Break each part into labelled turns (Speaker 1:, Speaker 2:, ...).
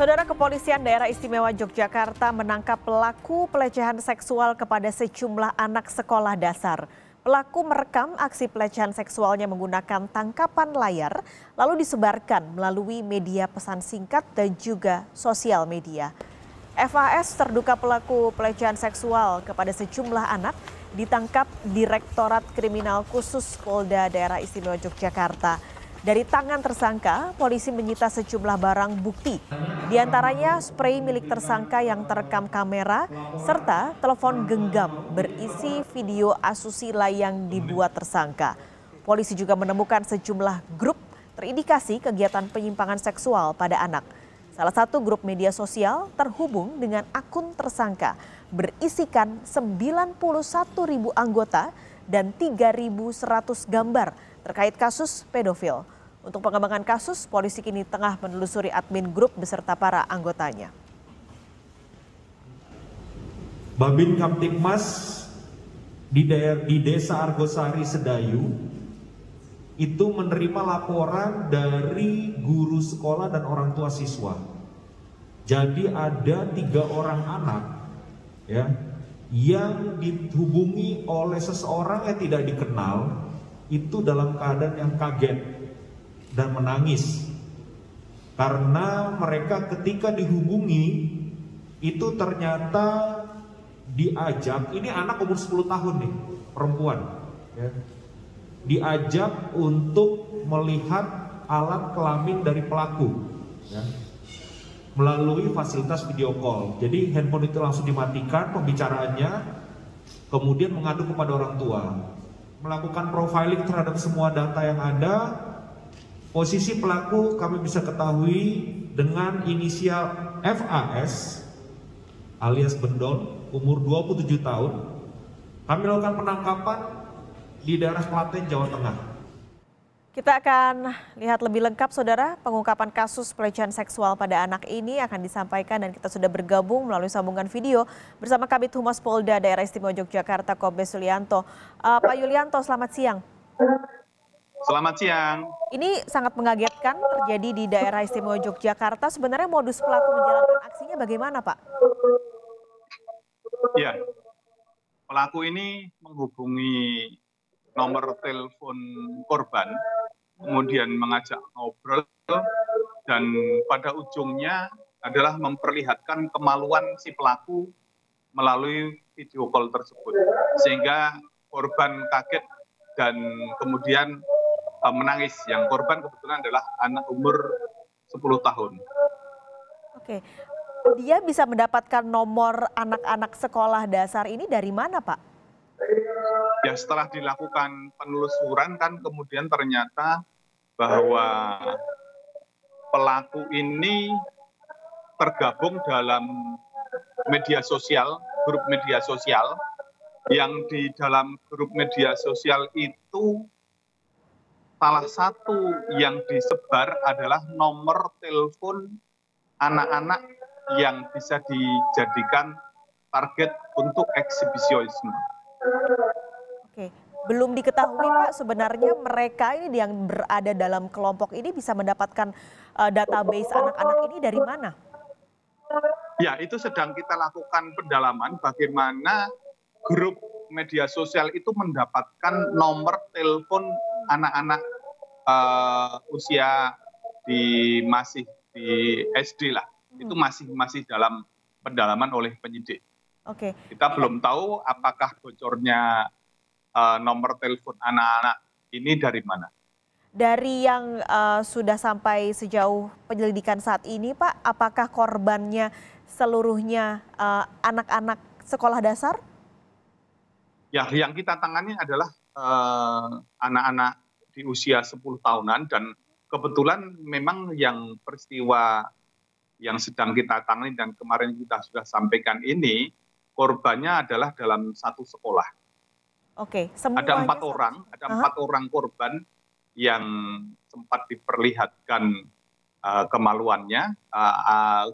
Speaker 1: Saudara, Kepolisian Daerah Istimewa Yogyakarta menangkap pelaku pelecehan seksual kepada sejumlah anak sekolah dasar. Pelaku merekam aksi pelecehan seksualnya menggunakan tangkapan layar, lalu disebarkan melalui media pesan singkat dan juga sosial media. FAS, terduga pelaku pelecehan seksual kepada sejumlah anak, ditangkap Direktorat Kriminal Khusus Polda Daerah Istimewa Yogyakarta. Dari tangan tersangka, polisi menyita sejumlah barang bukti, di antaranya sprei milik tersangka yang terekam kamera, serta telepon genggam berisi video asusila yang dibuat tersangka. Polisi juga menemukan sejumlah grup terindikasi kegiatan penyimpangan seksual pada anak. Salah satu grup media sosial terhubung dengan akun tersangka berisikan 91.000 anggota dan 3.100 gambar terkait kasus pedofil. Untuk pengembangan kasus, polisi kini tengah menelusuri admin grup beserta para anggotanya.
Speaker 2: Babin Kamtibmas di Desa Argosari Sedayu itu menerima laporan dari guru sekolah dan orang tua siswa. Jadi ada 3 orang anak ya yang dihubungi oleh seseorang yang tidak dikenal, itu dalam keadaan yang kaget dan menangis karena mereka ketika dihubungi itu ternyata diajak, ini anak umur 10 tahun nih, perempuan ya, diajak untuk melihat alat kelamin dari pelaku ya, melalui fasilitas video call. Jadi handphone itu langsung dimatikan pembicaraannya, kemudian mengadu kepada orang tua, melakukan profiling terhadap semua data yang ada. Posisi pelaku kami bisa ketahui dengan inisial FAS alias Bendol, umur 27 tahun. Kami lakukan penangkapan di daerah Klaten, Jawa Tengah.
Speaker 1: Kita akan lihat lebih lengkap, Saudara. Pengungkapan kasus pelecehan seksual pada anak ini akan disampaikan dan kita sudah bergabung melalui sambungan video bersama Kabid Humas Polda Daerah Istimewa Yogyakarta, Kombes Yulianto. Pak Yulianto, selamat siang.
Speaker 3: Selamat siang.
Speaker 1: Ini sangat mengagetkan terjadi di Daerah Istimewa Yogyakarta. Sebenarnya modus pelaku menjalankan aksinya bagaimana, Pak?
Speaker 3: Ya, pelaku ini menghubungi nomor telepon korban, kemudian mengajak ngobrol, dan pada ujungnya adalah memperlihatkan kemaluan si pelaku melalui video call tersebut. Sehingga korban kaget dan kemudian menangis. Yang korban kebetulan adalah anak umur 10 tahun.
Speaker 1: Oke, dia bisa mendapatkan nomor anak-anak sekolah dasar ini dari mana, Pak?
Speaker 3: Ya, setelah dilakukan penelusuran kan kemudian ternyata bahwa pelaku ini tergabung dalam media sosial, grup media sosial, yang di dalam grup media sosial itu salah satu yang disebar adalah nomor telepon anak-anak yang bisa dijadikan target untuk eksibisionisme.
Speaker 1: Oke, belum diketahui, Pak, sebenarnya mereka ini yang berada dalam kelompok ini bisa mendapatkan database anak-anak ini dari mana?
Speaker 3: Ya, itu sedang kita lakukan pendalaman bagaimana grup media sosial itu mendapatkan nomor telepon anak-anak usia masih di SD lah. Itu masih dalam pendalaman oleh penyidik.
Speaker 1: Oke.
Speaker 3: Kita belum tahu apakah bocornya nomor telepon anak-anak ini dari mana.
Speaker 1: Dari yang sudah sampai sejauh penyelidikan saat ini, Pak, apakah korbannya seluruhnya anak-anak sekolah dasar?
Speaker 3: Ya, yang kita tangani adalah anak-anak di usia 10 tahunan dan kebetulan memang yang peristiwa yang sedang kita tangani dan kemarin kita sudah sampaikan ini, korbannya adalah dalam satu sekolah.
Speaker 1: Oke,
Speaker 3: Ada
Speaker 1: semuanya
Speaker 3: 4 orang, ada 4 orang korban yang sempat diperlihatkan kemaluannya.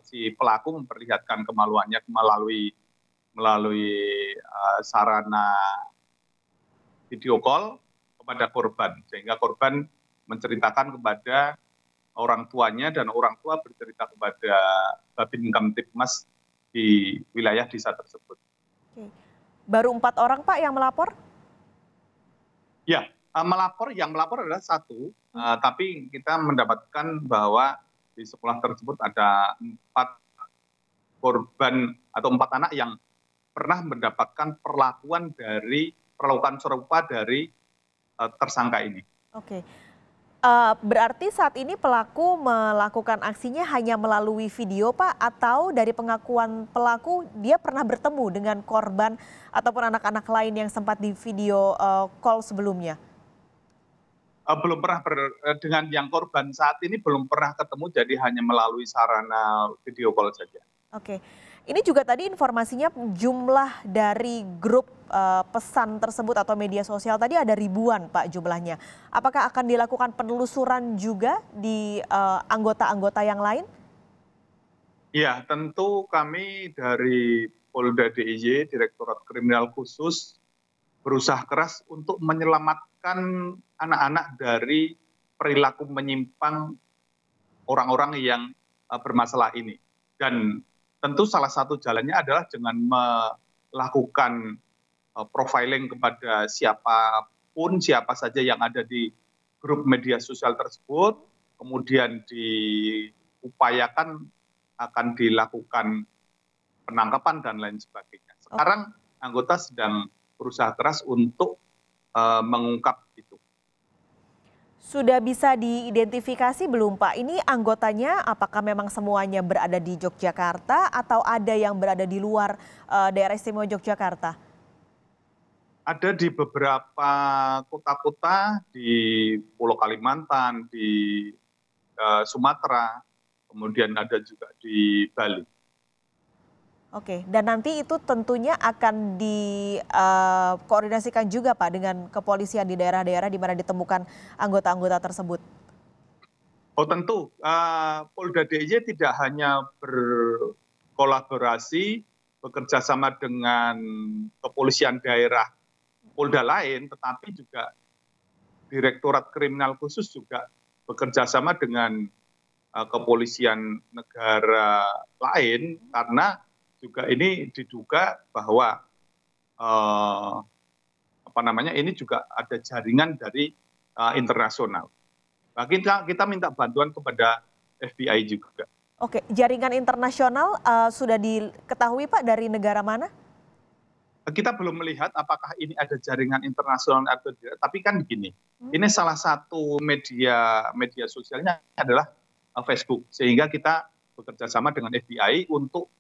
Speaker 3: Si pelaku memperlihatkan kemaluannya melalui sarana video call kepada korban, sehingga korban menceritakan kepada orang tuanya dan orang tua bercerita kepada Babin Kamtibmas di wilayah desa tersebut.
Speaker 1: Oke. Baru 4 orang Pak yang melapor?
Speaker 3: Ya, yang melapor adalah satu, tapi kita mendapatkan bahwa di sekolah tersebut ada 4 korban atau 4 anak yang pernah mendapatkan perlakuan serupa dari tersangka ini.
Speaker 1: Oke. Berarti saat ini pelaku melakukan aksinya hanya melalui video Pak, atau dari pengakuan pelaku dia pernah bertemu dengan korban ataupun anak-anak lain yang sempat di video call sebelumnya?
Speaker 3: Belum pernah dengan yang korban saat ini belum pernah ketemu, jadi hanya melalui sarana video call saja.
Speaker 1: Oke, ini juga tadi informasinya jumlah dari grup pesan tersebut atau media sosial tadi ada ribuan Pak jumlahnya. Apakah akan dilakukan penelusuran juga di anggota-anggota yang lain?
Speaker 3: Ya, tentu kami dari Polda DIY, Direktorat Kriminal Khusus, berusaha keras untuk menyelamatkan anak-anak dari perilaku menyimpang orang-orang yang bermasalah ini. Dan tentu salah satu jalannya adalah dengan melakukan profiling kepada siapa saja yang ada di grup media sosial tersebut, kemudian diupayakan akan dilakukan penangkapan dan lain sebagainya. Sekarang anggota sedang berusaha keras untuk mengungkap itu.
Speaker 1: Sudah bisa diidentifikasi belum Pak? Ini anggotanya apakah memang semuanya berada di Yogyakarta atau ada yang berada di luar daerah istimewa Yogyakarta?
Speaker 3: Ada di beberapa kota-kota di Pulau Kalimantan, di Sumatera, kemudian ada juga di Bali.
Speaker 1: Oke, dan nanti itu tentunya akan dikoordinasikan juga Pak dengan kepolisian di daerah-daerah di mana ditemukan anggota-anggota tersebut.
Speaker 3: Oh tentu, Polda DIY tidak hanya berkolaborasi, bekerja sama dengan kepolisian daerah Polda lain, tetapi juga Direktorat Kriminal Khusus juga bekerja sama dengan kepolisian negara lain, karena juga ini diduga bahwa ini juga ada jaringan dari internasional. Nah, kita minta bantuan kepada FBI juga.
Speaker 1: Oke, jaringan internasional sudah diketahui Pak dari negara mana?
Speaker 3: Kita belum melihat apakah ini ada jaringan internasional atau tidak. Tapi kan begini, ini salah satu media sosialnya adalah Facebook, sehingga kita bekerja sama dengan FBI untuk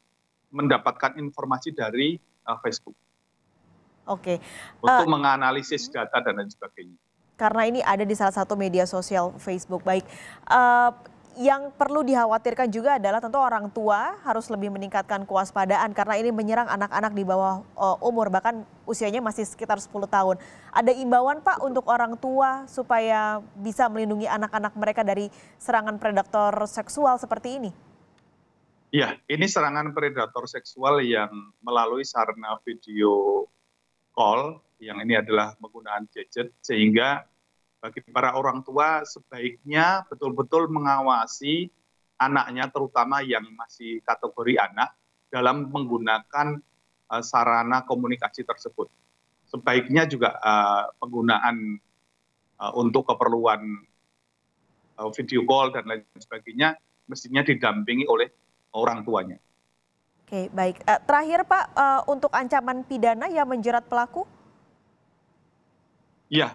Speaker 3: mendapatkan informasi dari Facebook.
Speaker 1: Oke.
Speaker 3: Untuk menganalisis data dan lain sebagainya.
Speaker 1: Karena ini ada di salah satu media sosial Facebook. Baik, yang perlu dikhawatirkan juga adalah tentu orang tua harus lebih meningkatkan kewaspadaan karena ini menyerang anak-anak di bawah umur, bahkan usianya masih sekitar 10 tahun. Ada imbauan Pak untuk orang tua supaya bisa melindungi anak-anak mereka dari serangan predator seksual seperti ini?
Speaker 3: Ya, ini serangan predator seksual yang melalui sarana video call, yang ini adalah menggunakan gadget, sehingga bagi para orang tua sebaiknya betul-betul mengawasi anaknya, terutama yang masih kategori anak, dalam menggunakan sarana komunikasi tersebut. Sebaiknya juga penggunaan untuk keperluan video call dan lain sebagainya mestinya didampingi oleh orang tuanya.
Speaker 1: Oke, baik. Terakhir Pak, untuk ancaman pidana yang menjerat pelaku?
Speaker 3: Ya,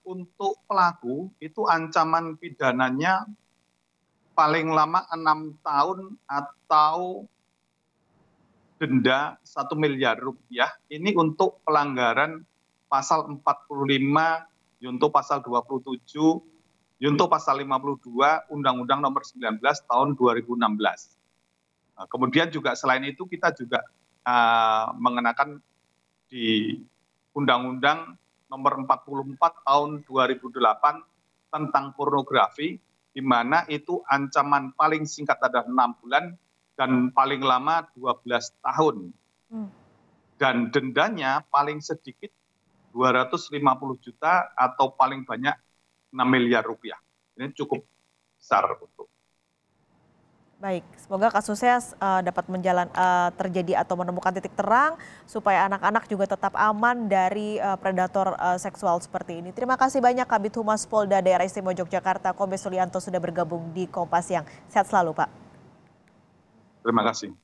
Speaker 3: untuk pelaku itu ancaman pidananya paling lama 6 tahun atau denda 1 miliar rupiah. Ini untuk pelanggaran pasal 45, junto pasal 27, junto pasal 52 Undang-Undang Nomor 19 tahun 2016. Kemudian juga selain itu kita juga mengenakan di Undang-Undang Nomor 44 tahun 2008 tentang pornografi, di mana itu ancaman paling singkat adalah 6 bulan dan paling lama 12 tahun. Dan dendanya paling sedikit 250 juta atau paling banyak 6 miliar rupiah. Ini cukup besar untuk.
Speaker 1: Baik, semoga kasusnya dapat terjadi atau menemukan titik terang supaya anak-anak juga tetap aman dari predator seksual seperti ini. Terima kasih banyak Kabid Humas Polda Daerah Istimewa Yogyakarta, Kombes Sulianto sudah bergabung di Kompas Siang. Sehat selalu, Pak.
Speaker 3: Terima kasih.